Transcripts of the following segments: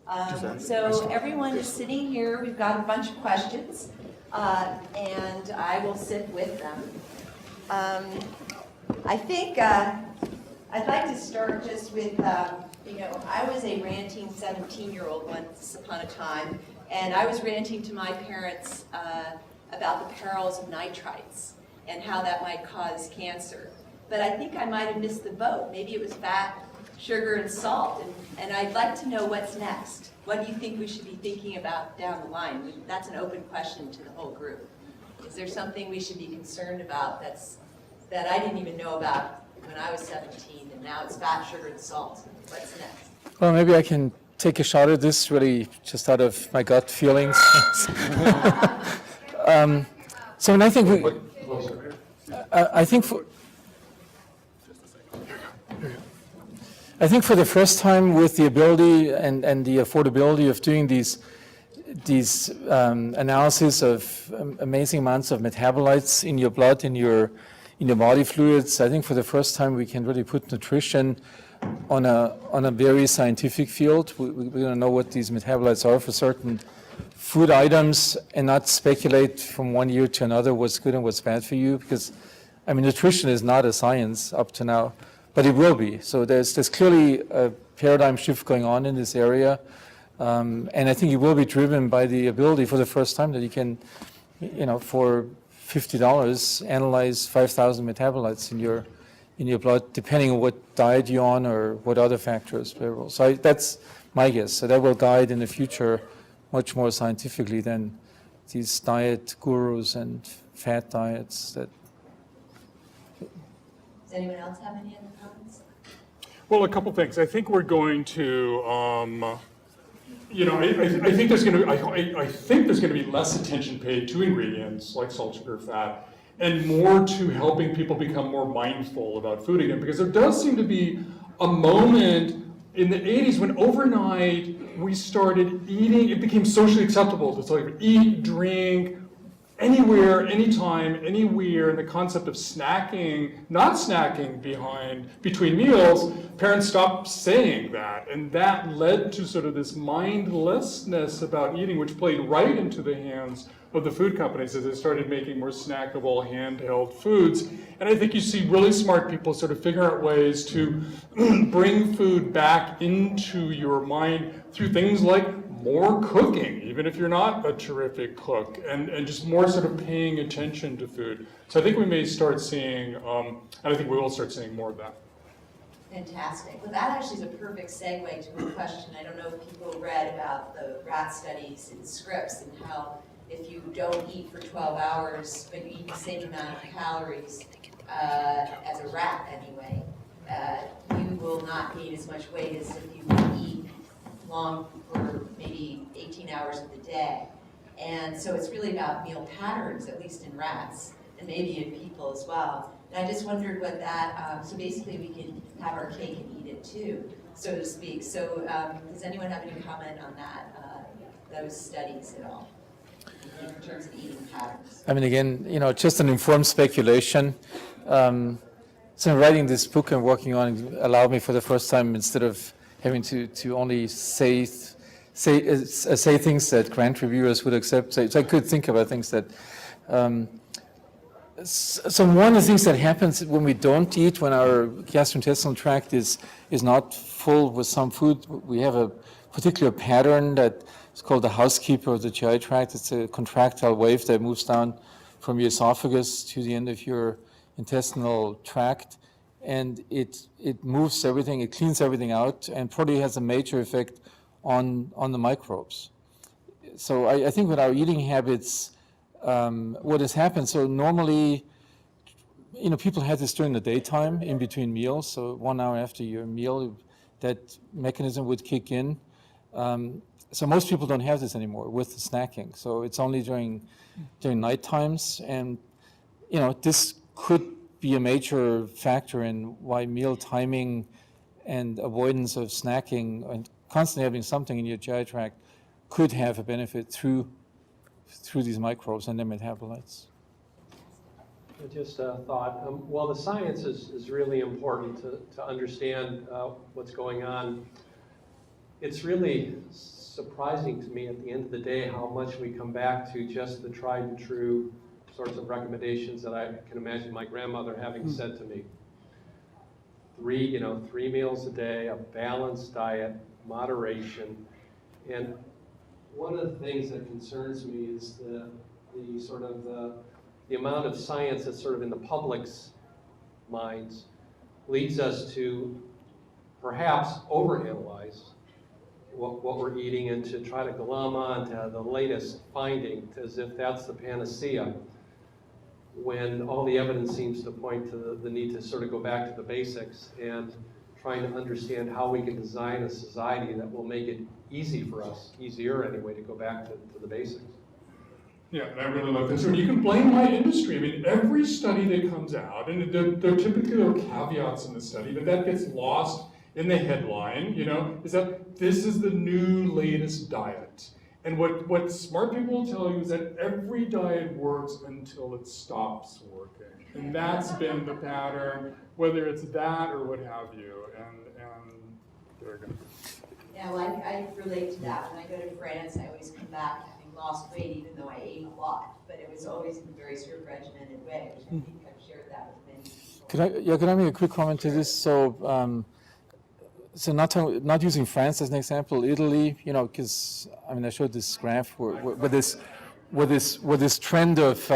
So everyone is sitting here. We've got a bunch of questions, and I will sit with them. I think I'd like to start just with, I was a ranting 17-year-old once upon a time, and I was ranting to my parents about the perils of nitrites and how that might cause cancer. But I think I might have missed the boat. Maybe it was fat, sugar, and salt. And I'd like to know what's next. What do you think we should be thinking about down the line? That's an open question to the whole group. Is there something we should be concerned about that I didn't even know about when I was 17, and now it's fat, sugar, and salt? What's next? Well, maybe I can take a shot at this, really just out of my gut feelings. So, and I think I think for the first time, with the ability and the affordability of doing these analysis of amazing amounts of metabolites in your blood, in your body fluids, I think for the first time we can really put nutrition on a very scientific field. We're going to know what these metabolites are for certain food items and not speculate from one year to another what's good and what's bad for you, because I mean nutrition is not a science up to now, but it will be. So there's clearly a paradigm shift going on in this area, and I think it will be driven by the ability for the first time that you can, for $50 analyze 5,000 metabolites in your blood, depending on what diet you're on or what other factors play a role. So that's my guess. So that will guide in the future much more scientifically than these diet gurus and fat diets. Does anyone else have any other comments? Well, a couple things. I think we're going to, I think there's going to be less attention paid to ingredients like salt, sugar, fat, and more to helping people become more mindful about food again, because there does seem to be a moment in the 80s when overnight we started eating. It became socially acceptable to eat, drink, anywhere, anytime, anywhere, and the concept of snacking, not snacking between meals, parents stopped saying that, and that led to sort of this mindlessness about eating, which played right into the hands of the food companies as they started making more snackable, handheld foods. And I think you see really smart people sort of figure out ways to bring food back into your mind through things like more cooking, even if you're not a terrific cook, and just more sort of paying attention to food. So I think we may start seeing, and I think we will start seeing more of that. Fantastic. Well, that actually is a perfect segue to a question. I don't know if people read about the rat studies in Scripps and how if you don't eat for 12 hours, but you eat the same amount of calories as a rat anyway, you will not gain as much weight as if you eat long for maybe 18 hours of the day. And so it's really about meal patterns, at least in rats, and maybe in people as well. And I just wondered what that, so basically we can have our cake and eat it too, so to speak. So does anyone have any comment on that, those studies at all, in terms of eating patterns? I mean, again, just an informed speculation. So writing this book I'm working on allowed me for the first time, instead of having to only say things that grant reviewers would accept. So I could think about things that. So one of the things that happens when we don't eat, when our gastrointestinal tract is not full with some food, we have a particular pattern that is called the housekeeper of the GI tract. It's a contractile wave that moves down from your esophagus to the end of your intestinal tract. And it moves everything, it cleans everything out, and probably has a major effect on the microbes. So I think with our eating habits, what has happened, so normally, people had this during the daytime in between meals, so 1 hour after your meal, that mechanism would kick in. So most people don't have this anymore with the snacking, so it's only during night times, and this could be a major factor in why meal timing and avoidance of snacking and constantly having something in your GI tract could have a benefit through these microbes and their metabolites. Just a thought. Well, the science is really important to understand what's going on. it's really surprising to me at the end of the day how much we come back to just the tried and true sorts of recommendations that I can imagine my grandmother having said to me. 3 meals a day, a balanced diet, moderation. And one of the things that concerns me is the amount of science that's sort of in the public's minds leads us to perhaps overanalyze what we're eating and to try to glom on to the latest finding as if that's the panacea, when all the evidence seems to point to the need to sort of go back to the basics and trying to understand how we can design a society that will make it easy for us, easier anyway, to go back to the basics. Yeah, and I really love this. And you can blame my industry. I mean, every study that comes out, and there typically are caveats in the study, but that gets lost in the headline, is that this is the new latest diet. And what smart people will tell you is that every diet works until it stops working. And that's been the pattern, whether it's that or what have you. And there we go. Yeah, well, I relate to that. When I go to France, I always come back having lost weight, even though I ate a lot. But it was always in a very sort of regimented way, which I think I've shared that with many people. Could I make a quick comment to this? So not using France as an example, Italy, because I showed this graph where this trend of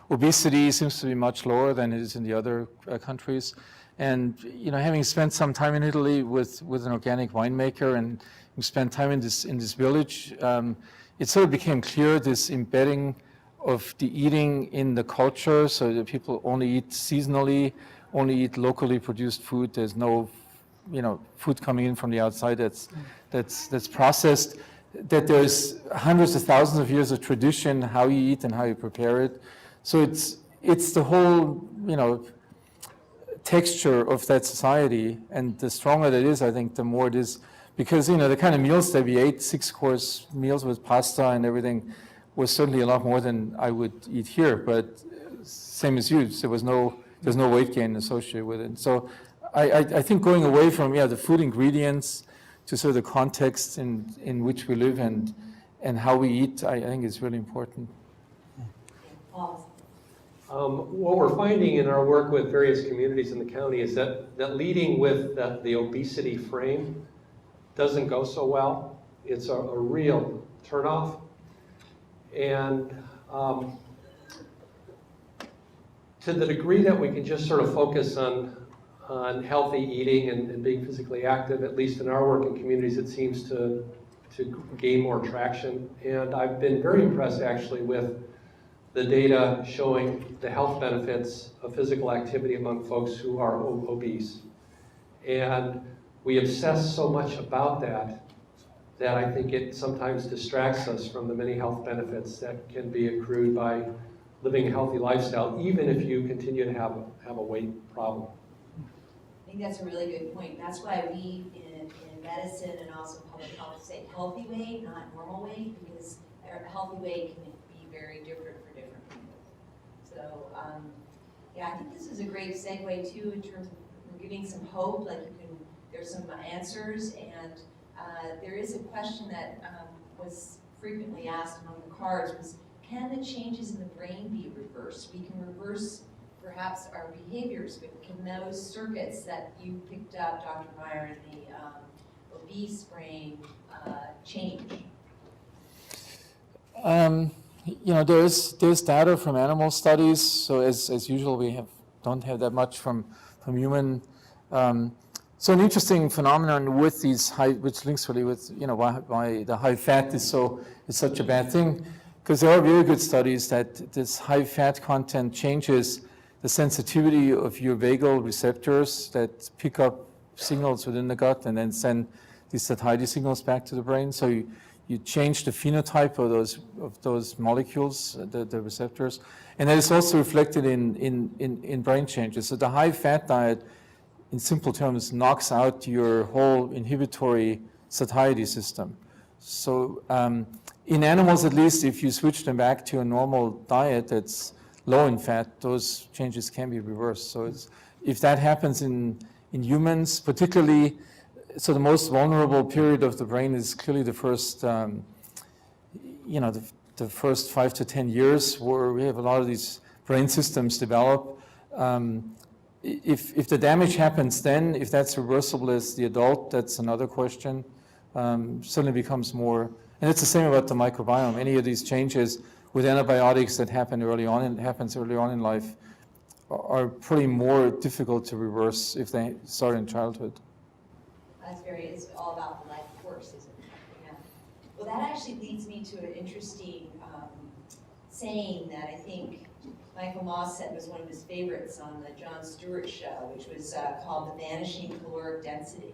obesity seems to be much lower than it is in the other countries. And having spent some time in Italy with an organic winemaker, and we spent time in this village, it sort of became clear this embedding of the eating in the culture, so that people only eat seasonally, only eat locally produced food. There's no food coming in from the outside that's processed, that there's hundreds of thousands of years of tradition, how you eat and how you prepare it. So it's the whole, texture of that society, and the stronger that is, I think, the more it is, because, the kind of meals that we ate, 6-course meals with pasta and everything, was certainly a lot more than I would eat here, but same as you, there's no weight gain associated with it. So I think going away from the food ingredients to sort of the context in which we live and how we eat, I think is really important. What we're finding in our work with various communities in the county is that leading with the obesity frame doesn't go so well. It's a real turnoff. And to the degree that we can just sort of focus on healthy eating and being physically active, at least in our work in communities, it seems to gain more traction. And I've been very impressed actually with the data showing the health benefits of physical activity among folks who are obese. And we obsess so much about that I think it sometimes distracts us from the many health benefits that can be accrued by living a healthy lifestyle, even if you continue to have a weight problem. I think that's a really good point. That's why we in medicine and also public health say healthy weight, not normal weight, because a healthy weight can be very different for different people. So I think this is a great segue too in terms of giving some hope. There's some answers, and there is a question that was frequently asked among the cards was, can the changes in the brain be reversed? We can reverse perhaps our behaviors, but can those circuits that you picked up, Dr. Meyer, in the obese brain change? There's data from animal studies. So as usual, we don't have that much from human. So an interesting phenomenon with these high, which links really with why the high fat is such a bad thing, because there are very good studies that this high fat content changes the sensitivity of your vagal receptors that pick up signals within the gut and then send these satiety signals back to the brain. So you change the phenotype of those molecules, the receptors, and that is also reflected in brain changes. So the high fat diet, in simple terms, knocks out your whole inhibitory satiety system. So in animals, at least, if you switch them back to a normal diet that's low in fat, those changes can be reversed. So if that happens in humans, particularly so the most vulnerable period of the brain is clearly the first, the first 5 to 10 years, where we have a lot of these brain systems develop. If the damage happens then, if that's reversible as the adult, that's another question. Suddenly becomes more, and it's the same about the microbiome. Any of these changes with antibiotics that happens early on in life are pretty more difficult to reverse if they start in childhood. It's all about the life course, isn't it? Yeah. Well, that actually leads me to an interesting saying that I think Michael Moss said was one of his favorites on the Jon Stewart show, which was called the vanishing caloric density.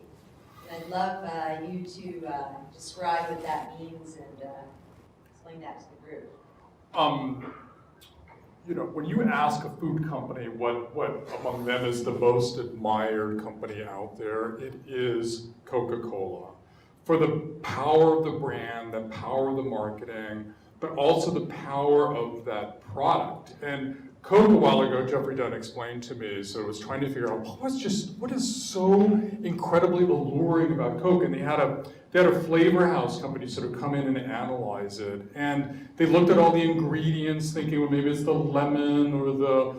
And I'd love you to describe what that means and explain that to the group. When you ask a food company what among them is the most admired company out there, it is Coca-Cola. For the power of the brand, the power of the marketing, but also the power of that product. And Coke, a while ago, Jeffrey Dunn explained to me, so I was trying to figure out what is so incredibly alluring about Coke, and they had a flavor house company sort of come in and analyze it, and they looked at all the ingredients, thinking, well, maybe it's the lemon or the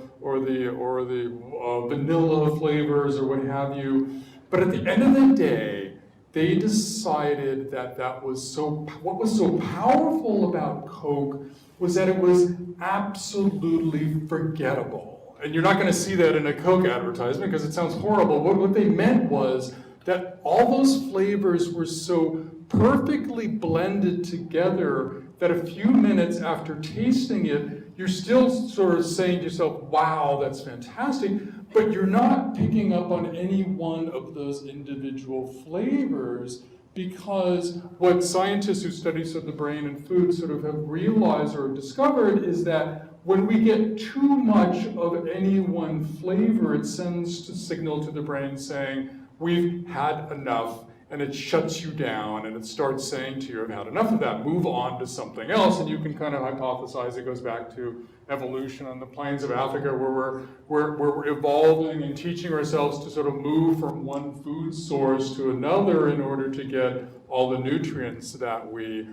vanilla flavors or what have you. But at the end of the day, they decided that what was so powerful about Coke was that it was absolutely forgettable. And you're not going to see that in a Coke advertisement because it sounds horrible. What they meant was that all those flavors were so perfectly blended together that a few minutes after tasting it, you're still sort of saying to yourself, wow, that's fantastic, but you're not picking up on any one of those individual flavors, because what scientists who study sort of the brain and food sort of have realized or discovered is that when we get too much of any one flavor, it sends a signal to the brain saying, we've had enough, and it shuts you down, and it starts saying to you, I've had enough of that, move on to something else, and you can kind of hypothesize it goes back to evolution on the plains of Africa, where we're evolving and teaching ourselves to sort of move from one food source to another in order to get all the nutrients that we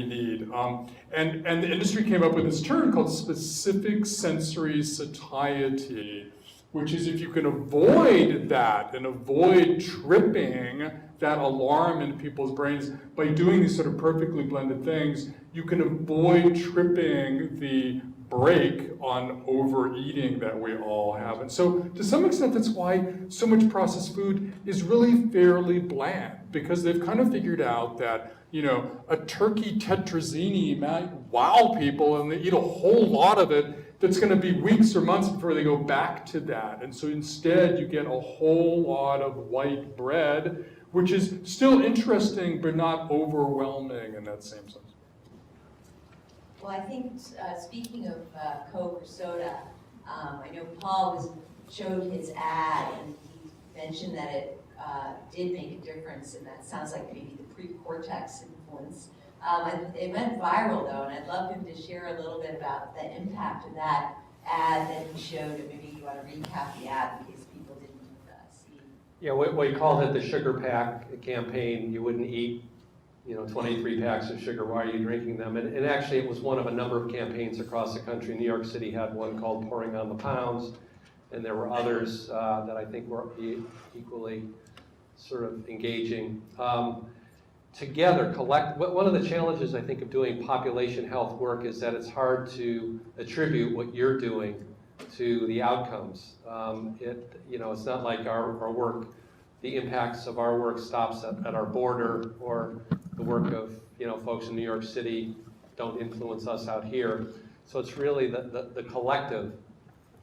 need. And the industry came up with this term called specific sensory satiety, which is if you can avoid that and avoid tripping that alarm in people's brains by doing these sort of perfectly blended things, you can avoid tripping the brake on overeating that we all have. And so to some extent, that's why so much processed food is really fairly bland, because they've kind of figured out that, a turkey tetrazzini might wow people and they eat a whole lot of it. That's going to be weeks or months before they go back to that. And so instead, you get a whole lot of white bread, which is still interesting, but not overwhelming in that same sense. Well, I think speaking of Coke or soda, I know Paul showed his ad, and he mentioned that it did make a difference, and that sounds like maybe the pre-cortex influence. It went viral though, and I'd love him to share a little bit about the impact of that ad that he showed, and maybe you want to recap the ad in case people didn't see. Yeah, we called it the sugar pack campaign. You wouldn't eat 23 packs of sugar. Why are you drinking them? And actually it was one of a number of campaigns across the country. New York City had one called Pouring on the Pounds, and there were others that I think were equally sort of engaging. Together, one of the challenges I think of doing population health work is that it's hard to attribute what you're doing to the outcomes. It's not like our work, the impacts of our work stops at our border, or the work of folks in New York City don't influence us out here. So it's really the collective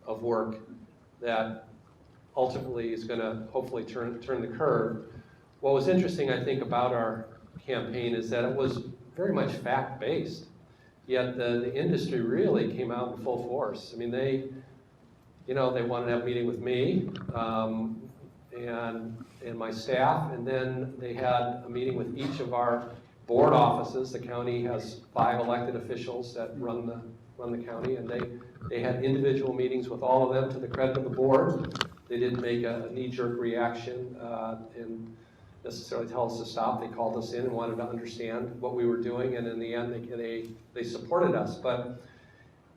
of work that ultimately is going to hopefully turn the curve. What was interesting, I think, about our campaign is that it was very much fact-based, yet the industry really came out in full force. I mean, they wanted to have a meeting with me and my staff, and then they had a meeting with each of our board offices. The county has 5 elected officials that run the county, and they had individual meetings with all of them to the credit of the board. They didn't make a knee-jerk reaction, and necessarily tell us to stop. They called us in and wanted to understand what we were doing, and in the end, they supported us. But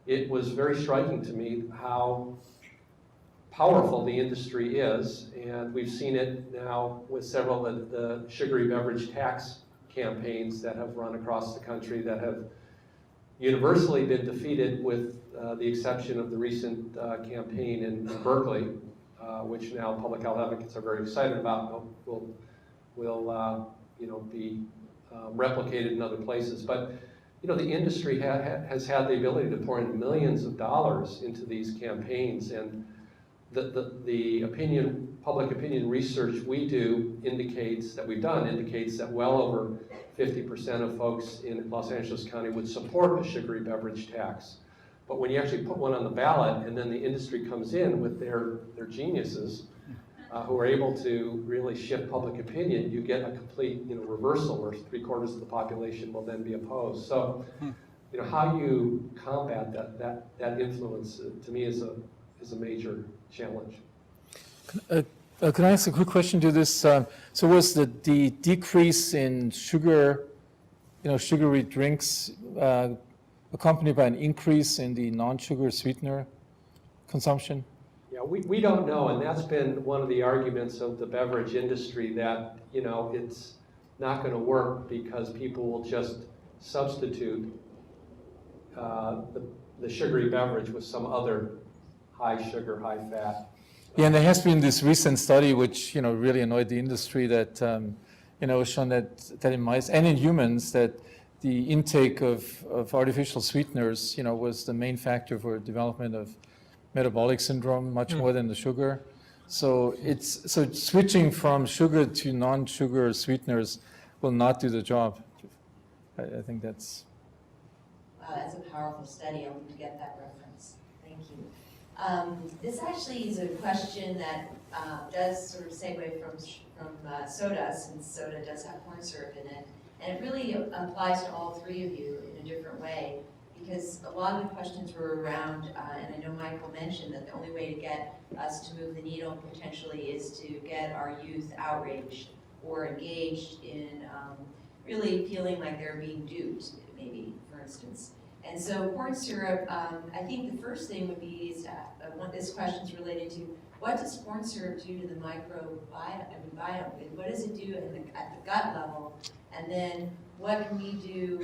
it was very striking to me how powerful the industry is, and we've seen it now with several of the sugary beverage tax campaigns that have run across the country that have universally been defeated, with the exception of the recent campaign in Berkeley, which now public health advocates are very excited about. Will be replicated in other places. But the industry has had the ability to pour in millions of dollars into these campaigns, and the public opinion research we do indicates that well over 50% of folks in Los Angeles County would support a sugary beverage tax. But when you actually put one on the ballot, and then the industry comes in with their geniuses, who are able to really shift public opinion, you get a complete reversal, where 3/4 of the population will then be opposed. So, how you combat that influence, to me, is a major challenge. Can I ask a quick question to this? So was the decrease in sugar, sugary drinks, accompanied by an increase in the non-sugar sweetener consumption? Yeah, we don't know, and that's been one of the arguments of the beverage industry, that it's not going to work because people will just substitute the sugary beverage with some other high sugar, high fat. Yeah, and there has been this recent study which really annoyed the industry, that was shown that in mice and in humans that the intake of artificial sweeteners was the main factor for development of metabolic syndrome, much more than the sugar. So switching from sugar to non-sugar sweeteners will not do the job. I think that's... Wow, that's a powerful study. I'll need to get that reference. Thank you. This actually is a question that does sort of segue from soda, since soda does have corn syrup in it. And it really applies to all three of you in a different way, because a lot of the questions were around, and I know Michael mentioned that the only way to get us to move the needle potentially is to get our youth outraged or engaged in really feeling like they're being duped, maybe, for instance. And so corn syrup, I think the first thing would be is this question is related to, what does corn syrup do to the microbiome? What does it do at the gut level? And then what can we do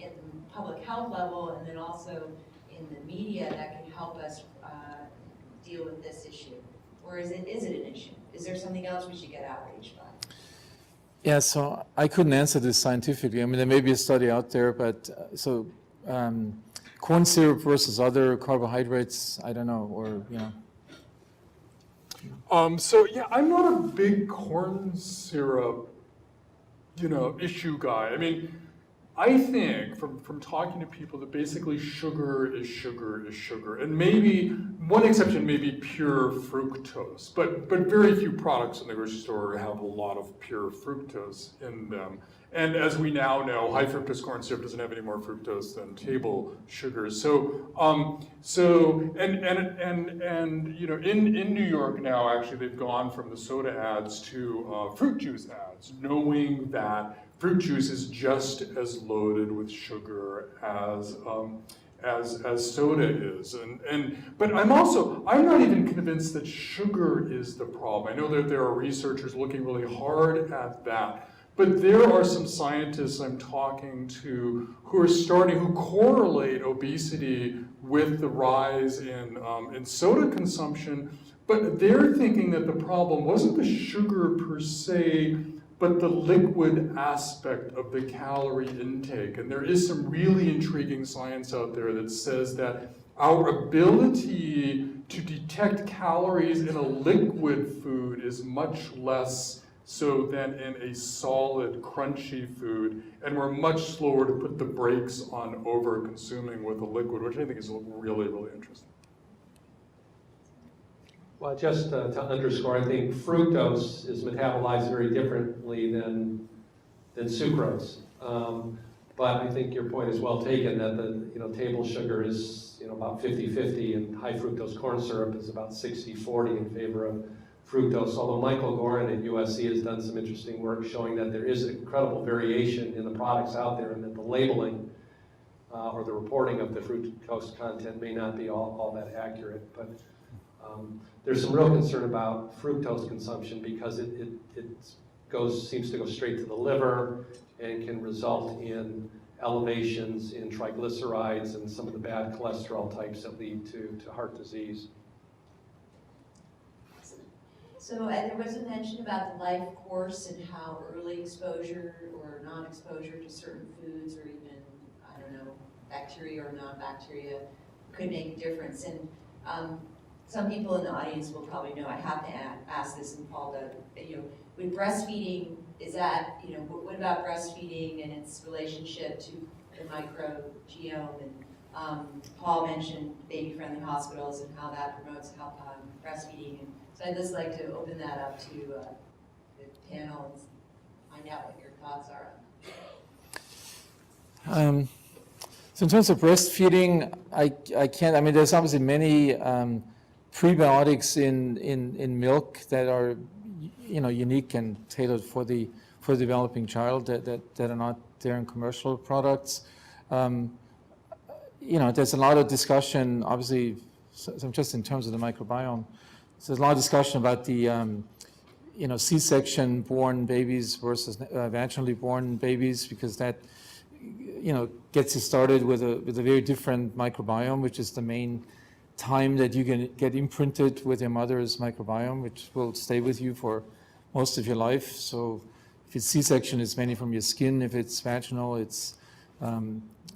at the public health level, and then also in the media, that can help us deal with this issue? Or is it an issue? Is there something else we should get outraged by? Yeah, so I couldn't answer this scientifically. I mean, there may be a study out there, but corn syrup versus other carbohydrates, I don't know, or So yeah, I'm not a big corn syrup, issue guy. I mean, I think from talking to people that basically sugar is sugar is sugar, and maybe one exception may be pure fructose, but very few products in the grocery store have a lot of pure fructose in them. And as we now know, high fructose corn syrup doesn't have any more fructose than table sugars. So in New York now, actually, they've gone from the soda ads to fruit juice ads, knowing that fruit juice is just as loaded with sugar as soda is, but I'm not even convinced that sugar is the problem. I know that there are researchers looking really hard at that, but there are some scientists I'm talking to who correlate obesity with the rise in soda consumption, but they're thinking that the problem wasn't the sugar per se, but the liquid aspect of the calorie intake. And there is some really intriguing science out there that says that our ability to detect calories in a liquid food is much less so than in a solid, crunchy food, and we're much slower to put the brakes on over-consuming with a liquid, which I think is really, really interesting. Well, just to underscore, I think fructose is metabolized very differently than sucrose. But I think your point is well taken, that the table sugar is about 50-50, and high fructose corn syrup is about 60-40 in favor of fructose, although Michael Gorin at USC has done some interesting work showing that there is incredible variation in the products out there and that the labeling or the reporting of the fructose content may not be all that accurate. But there's some real concern about fructose consumption because it seems to go straight to the liver and can result in elevations in triglycerides and some of the bad cholesterol types that lead to heart disease. So there was a mention about the life course and how early exposure or non-exposure to certain foods or even, I don't know, bacteria or non-bacteria could make a difference. And some people in the audience will probably know, I have to ask this, and Paul does, with breastfeeding, is that, what about breastfeeding and its relationship to the microbiome? And Paul mentioned baby-friendly hospitals and how that promotes breastfeeding. And so I'd just like to open that up to the panel and find out what your thoughts are on it. So in terms of breastfeeding, I can't, I mean, there's obviously many prebiotics in milk that are, unique and tailored for the developing child that are not there in commercial products. There's a lot of discussion, obviously, so just in terms of the microbiome. So there's a lot of discussion about the, C-section born babies versus vaginally born babies, because that, gets you started with a very different microbiome, which is the main time that you can get imprinted with your mother's microbiome, which will stay with you for most of your life. So if it's C-section, it's mainly from your skin. If it's vaginal, it's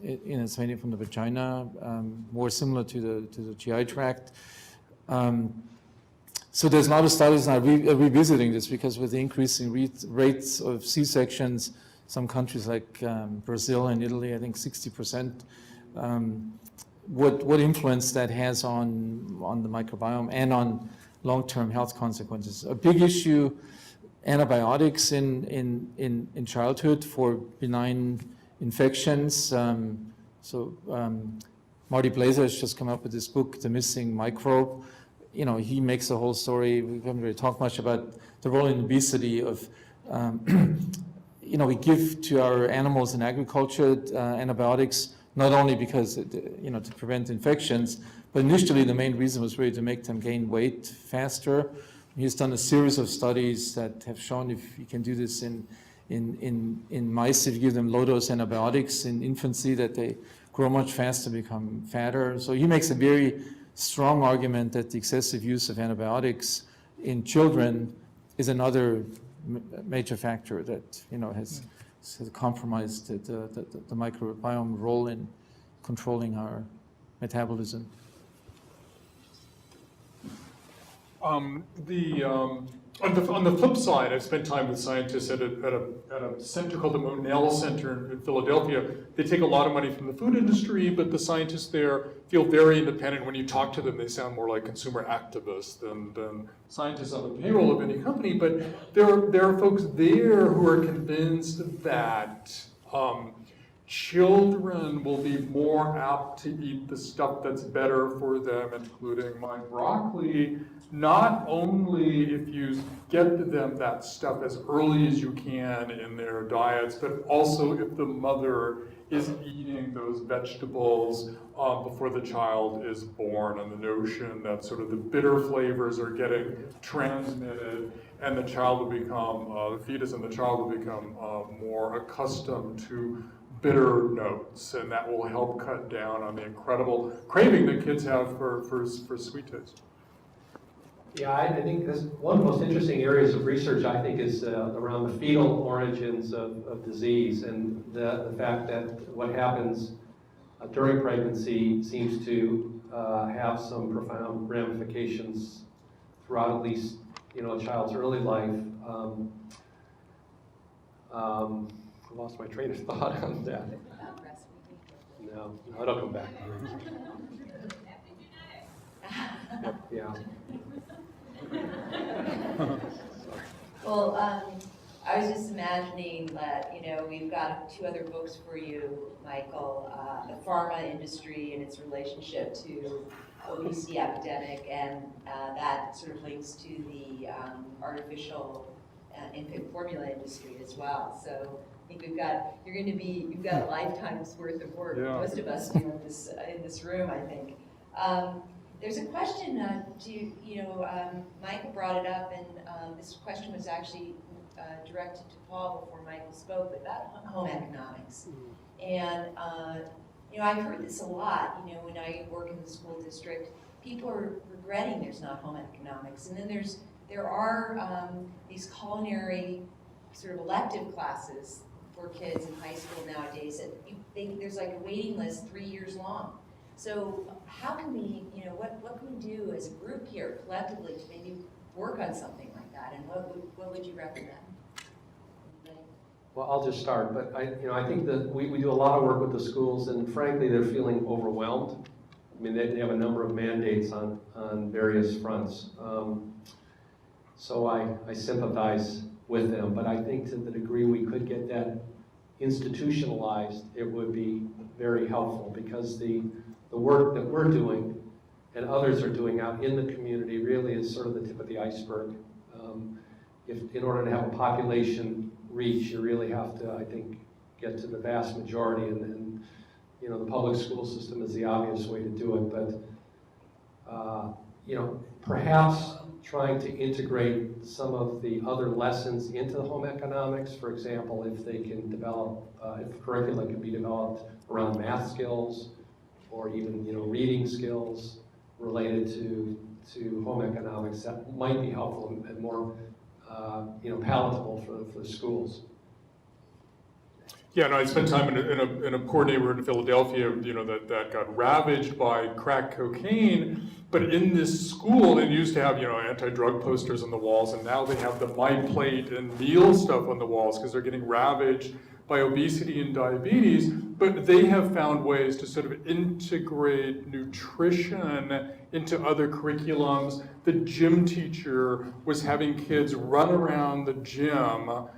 it's mainly from the vagina, more similar to the GI tract. So there's a lot of studies now revisiting this, because with the increasing rates of C-sections, some countries like Brazil and Italy, I think 60%, what influence that has on the microbiome and on long-term health consequences. A big issue, antibiotics in childhood for benign infections. Marty Blazer has just come up with this book, The Missing Microbe. He makes a whole story. We haven't really talked much about the role in obesity of, we give to our animals in agriculture antibiotics, not only because, to prevent infections, but initially the main reason was really to make them gain weight faster. He's done a series of studies that have shown if you can do this in mice, if you give them low-dose antibiotics in infancy, that they grow much faster, become fatter. So he makes a very strong argument that the excessive use of antibiotics in children is another major factor that has compromised the microbiome role in controlling metabolism. On the flip side, I've spent time with scientists at a center called the Monell Center in Philadelphia. They take a lot of money from the food industry, but the scientists there feel very independent. When you talk to them, they sound more like consumer activists than scientists on the payroll of any company. But there are folks there who are convinced that children will be more apt to eat the stuff that's better for them, including my broccoli, not only if you get them that stuff as early as you can in their diets, but also if the mother is eating those vegetables before the child is born, and the notion that sort of the bitter flavors are getting transmitted, and the child will become, the fetus and the child will become more accustomed to bitter notes, and that will help cut down on the incredible craving that kids have for sweet taste. Yeah, I think this, one of the most interesting areas of research, I think, is around the fetal origins of disease, and the fact that what happens during pregnancy seems to have some profound ramifications throughout at least a child's early life. I lost my train of thought on that. No, it'll come back. Yep, yeah. Well, I was just imagining that, we've got 2 other books for you, Michael, the pharma industry and its relationship to obesity epidemic, and that sort of links to the artificial infant formula industry as well. So I think you've got a lifetime's worth of work. Yeah. Most of us do in this room, I think. There's a question, Michael brought it up, and this question was actually directed to Paul before Michael spoke, but about home economics. And, I've heard this a lot, when I work in the school district, people are regretting there's not home economics. And then there are these culinary sort of elective classes for kids in high school nowadays that there's like a waiting list 3 years long. So how can we, what can we do as a group here collectively to maybe work on something like that? And what would you recommend? Well, I'll just start, but I think that we do a lot of work with the schools, and frankly, they're feeling overwhelmed. I mean, they have a number of mandates on various fronts. So I sympathize with them, but I think to the degree we could get that institutionalized, it would be very helpful, because the work that we're doing and others are doing out in the community really is sort of the tip of the iceberg. If in order to have a population reach, you really have to, I think, get to the vast majority, and the public school system is the obvious way to do it, but perhaps trying to integrate some of the other lessons into the home economics. For example, if they can develop, if curricula can be developed around math skills, or even reading skills related to home economics, that might be helpful and more palatable for the schools. Yeah, no, I spent time in a poor neighborhood in Philadelphia, that got ravaged by crack cocaine. But in this school, they used to have, anti-drug posters on the walls, and now they have the My Plate and meal stuff on the walls because they're getting ravaged by obesity and diabetes. But they have found ways to sort of integrate nutrition into other curriculums. The gym teacher was having kids run around the gym,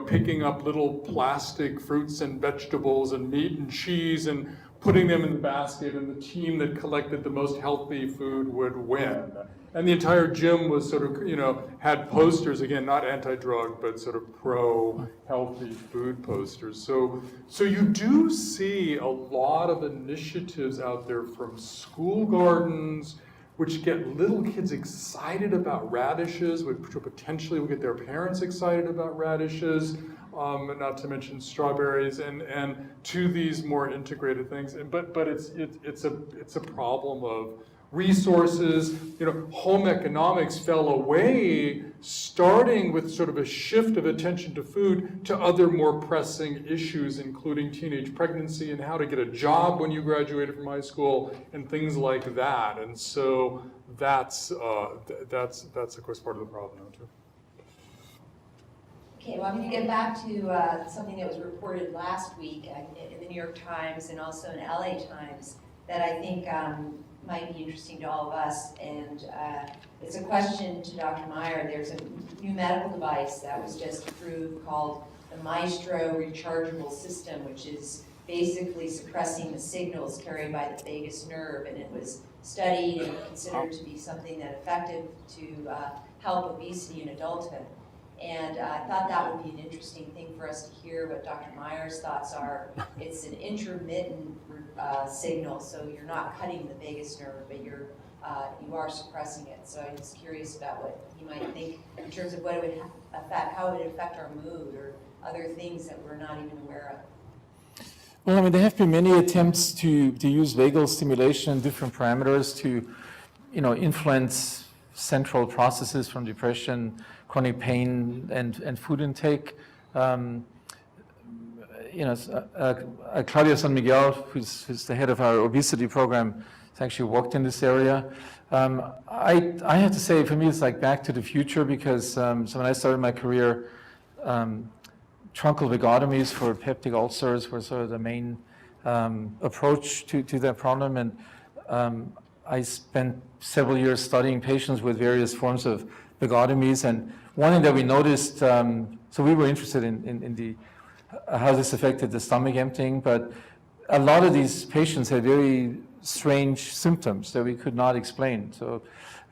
picking up little plastic fruits and vegetables and meat and cheese and putting them in the basket, and the team that collected the most healthy food would win. And the entire gym was sort of, had posters, again, not anti-drug, but sort of pro-healthy food posters. So you do see a lot of initiatives out there from school gardens, which get little kids excited about radishes, which potentially will get their parents excited about radishes, not to mention strawberries, and to these more integrated things. But it's a problem of resources. Home economics fell away, starting with sort of a shift of attention to food to other more pressing issues, including teenage pregnancy and how to get a job when you graduated from high school and things like that. And so that's of course part of the problem now too. Okay, well, I'm going to get back to something that was reported last week in the New York Times and also in LA Times that I think might be interesting to all of us. And it's a question to Dr. Meyer. There's a new medical device that was just approved called the Maestro Rechargeable system, which is basically suppressing the signals carried by the vagus nerve. And it was studied and considered to be something that effective to help obesity in adulthood. And I thought that would be an interesting thing for us to hear what Dr. Meyer's thoughts are. It's an intermittent signal, so you're not cutting the vagus nerve, but you are suppressing it. So I'm just curious about what you might think in terms of what it would affect, how it would affect our mood or other things that we're not even aware of. Well, there have been many attempts to use vagal stimulation and different parameters to, influence central processes from depression, chronic pain, and food intake. Claudia San Miguel, who's the head of our obesity program, has actually worked in this area. I have to say, for me, it's like Back to the Future, because so when I started my career, truncal vagotomies for peptic ulcers were sort of the main approach to that problem. And I spent several years studying patients with various forms of vagotomies, and one thing that we noticed, so we were interested in the how this affected the stomach emptying, but a lot of these patients had very strange symptoms that we could not explain. So,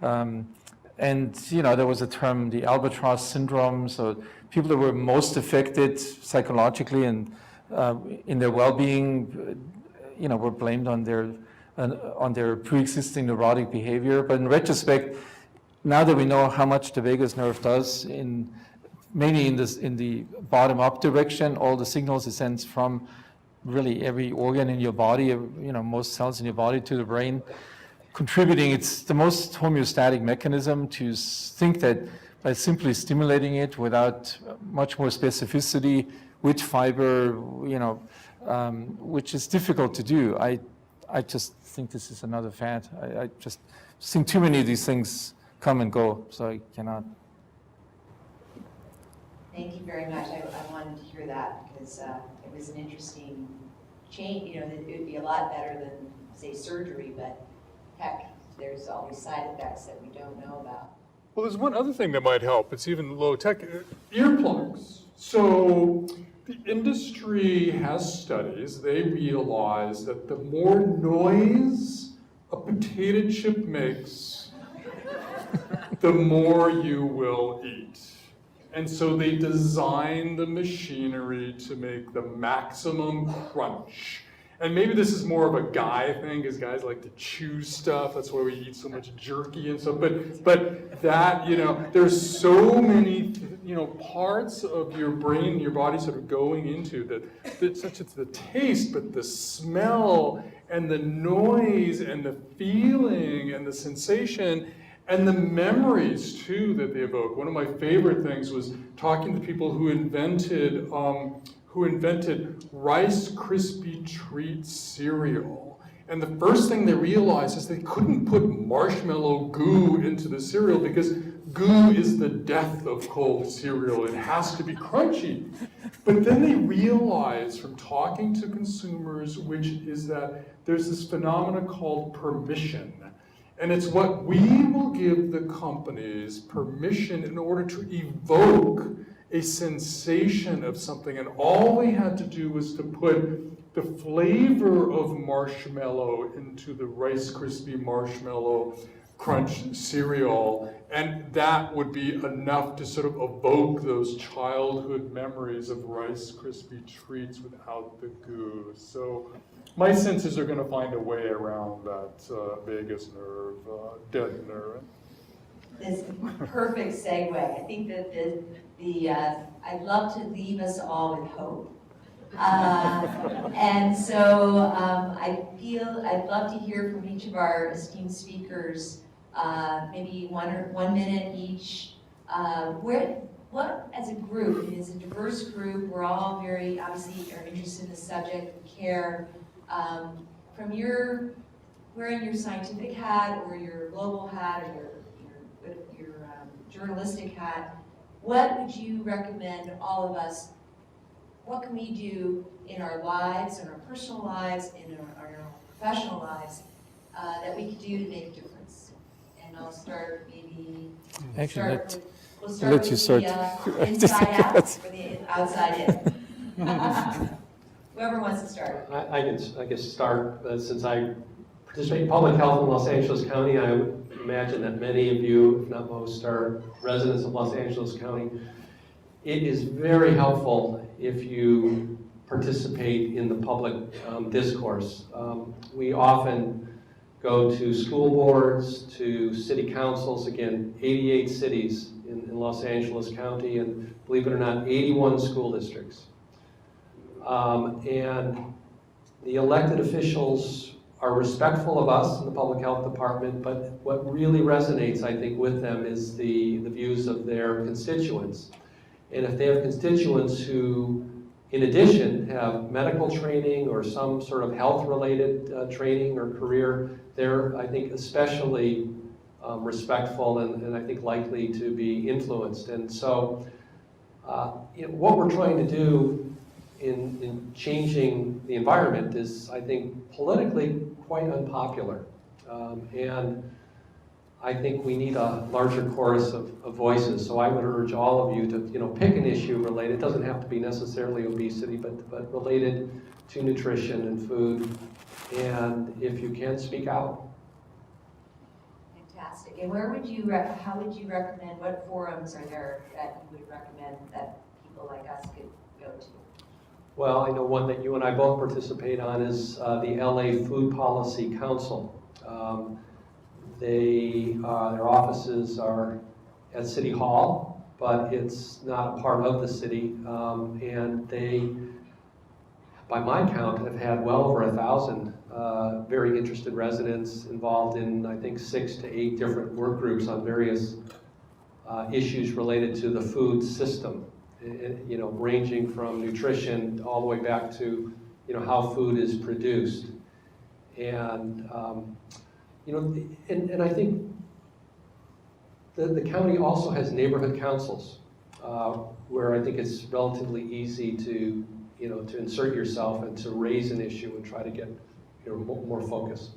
and there was a term, the albatross syndrome. So people that were most affected psychologically and in their well-being, were blamed on their pre-existing neurotic behavior. But in retrospect, now that we know how much the vagus nerve does, mainly in the bottom-up direction, all the signals it sends from really every organ in your body, most cells in your body to the brain, contributing. It's the most homeostatic mechanism to think that by simply stimulating it without much more specificity, which fiber, which is difficult to do. I just think this is another fad. I just think too many of these things come and go, so I cannot. Thank you very much. I wanted to hear that because it was an interesting change. It would be a lot better than, say, surgery, but heck, there's all these side effects that we don't know about. Well, there's one other thing that might help. It's even low tech, earplugs. So the industry has studies. They realize that the more noise a potato chip makes, the more you will eat. And so they design the machinery to make the maximum crunch. And maybe this is more of a guy thing, because guys like to chew stuff. That's why we eat so much jerky and stuff. But that, there's so many, parts of your brain and your body sort of going into that, such as the taste, but the smell and the noise and the feeling and the sensation and the memories too that they evoke. One of my favorite things was talking to people who invented Rice Krispie Treat cereal. And the first thing they realized is they couldn't put marshmallow goo into the cereal because goo is the death of cold cereal. It has to be crunchy. But then they realized from talking to consumers, which is that there's this phenomenon called permission. And it's what we will give the companies permission in order to evoke a sensation of something. And all we had to do was to put the flavor of marshmallow into the Rice Krispie Marshmallow Crunch cereal. And that would be enough to sort of evoke those childhood memories of Rice Krispie treats without the goo. So my senses are going to find a way around that vagus nerve deadener. This perfect segue. I think that I'd love to leave us all with hope. And so I'd love to hear from each of our esteemed speakers, maybe 1 minute each. What, as a group, as a diverse group, we're all very, obviously, are interested in the subject of care. From wearing your scientific hat or your global hat or your journalistic hat, what would you recommend all of us, what can we do in our lives, in our personal lives, in our professional lives, that we could do to make a difference? And I'll start maybe, we'll start with the inside out or the outside in. Whoever wants to start. I guess start, since I participate in public health in Los Angeles County. I would imagine that many of you, if not most, are residents of Los Angeles County. It is very helpful if you participate in the public discourse. We often go to school boards, to city councils, again, 88 cities in Los Angeles County, and believe it or not, 81 school districts. And the elected officials are respectful of us in the public health department, but what really resonates, I think, with them is the views of their constituents. And if they have constituents who, in addition, have medical training or some sort of health-related training or career, they're, I think, especially respectful and I think likely to be influenced. And so what we're trying to do in changing the environment is, I think, politically quite unpopular. And I think we need a larger chorus of voices. So I would urge all of you to pick an issue related. It doesn't have to be necessarily obesity, but related to nutrition and food. And if you can, speak out. Fantastic. And where would you, how would you recommend, what forums are there that you would recommend that people like us could go to? Well, I know one that you and I both participate on is the LA Food Policy Council. Their offices are at City Hall, but it's not a part of the city. And they, by my count, have had well over 1,000 very interested residents involved in, I think, 6 to 8 different work groups on various issues related to the food system. You know, ranging from nutrition all the way back to, you know, how food is produced. And, you know, and I think the county also has neighborhood councils where I think it's relatively easy to, you know, to insert yourself and to raise an issue and try to get, you know, more focus.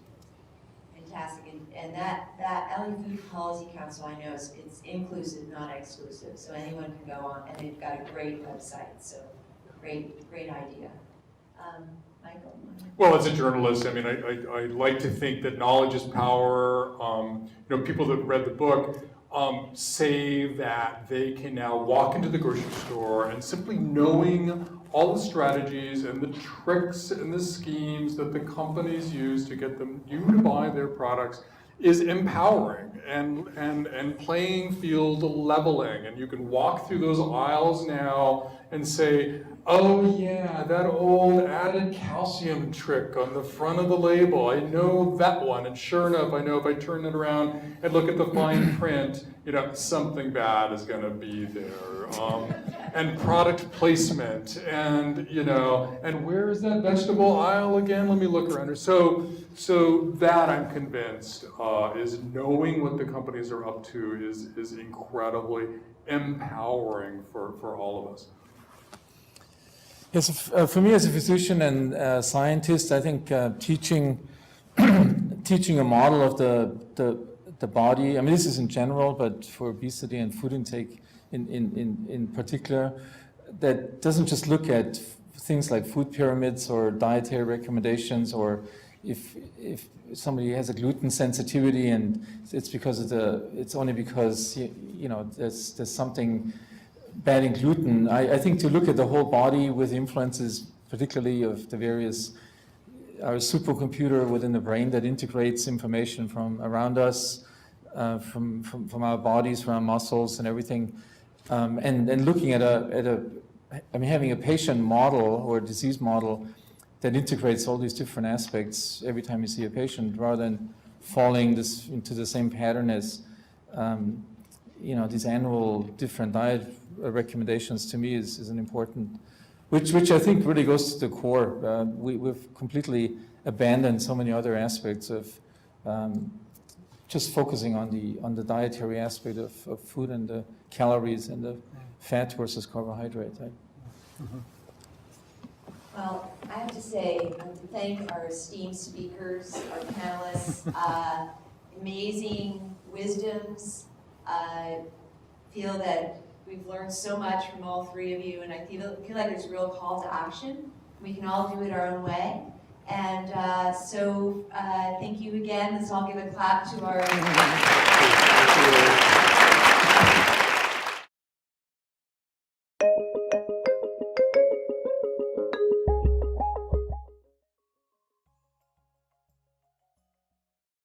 Fantastic. And that LA Food Policy Council, I know it's inclusive, not exclusive, so anyone can go on, and they've got a great website, so great idea. Michael? Well, as a journalist, I mean, I like to think that knowledge is power. You know, people that read the book say that they can now walk into the grocery store and simply knowing all the strategies and the tricks and the schemes that the companies use to get you to buy their products is empowering and playing field leveling. And you can walk through those aisles now and say, oh yeah, that old added calcium trick on the front of the label, I know that one. And sure enough, I know if I turn it around and look at the fine print, you know, something bad is gonna be there. And product placement, and, you know, and where is that vegetable aisle again? Let me look around here. So that, I'm convinced, is knowing what the companies are up to is incredibly empowering for all of us. Yes, for me as a physician and scientist, I think teaching a model of the body, I mean, this is in general, but for obesity and food intake in particular, that doesn't just look at things like food pyramids or dietary recommendations, or if somebody has a gluten sensitivity and it's because it's only because you know there's something bad in gluten. I think to look at the whole body with influences, particularly of the various, our supercomputer within the brain that integrates information from around us, from our bodies, from our muscles and everything, and looking at I mean, having a patient model or a disease model that integrates all these different aspects every time you see a patient, rather than falling into the same pattern as, you know, these annual different diet recommendations, to me is an important, which I think really goes to the core. We've completely abandoned so many other aspects of just focusing on the dietary aspect of food and the calories and the fat versus carbohydrate. Right? Mm-hmm. Well, I have to say, I have to thank our esteemed speakers, our panelists, amazing wisdoms. I feel that we've learned so much from all three of you, and I feel like there's a real call to action. We can all do it our own way. And so thank you again. Let's all give a clap to our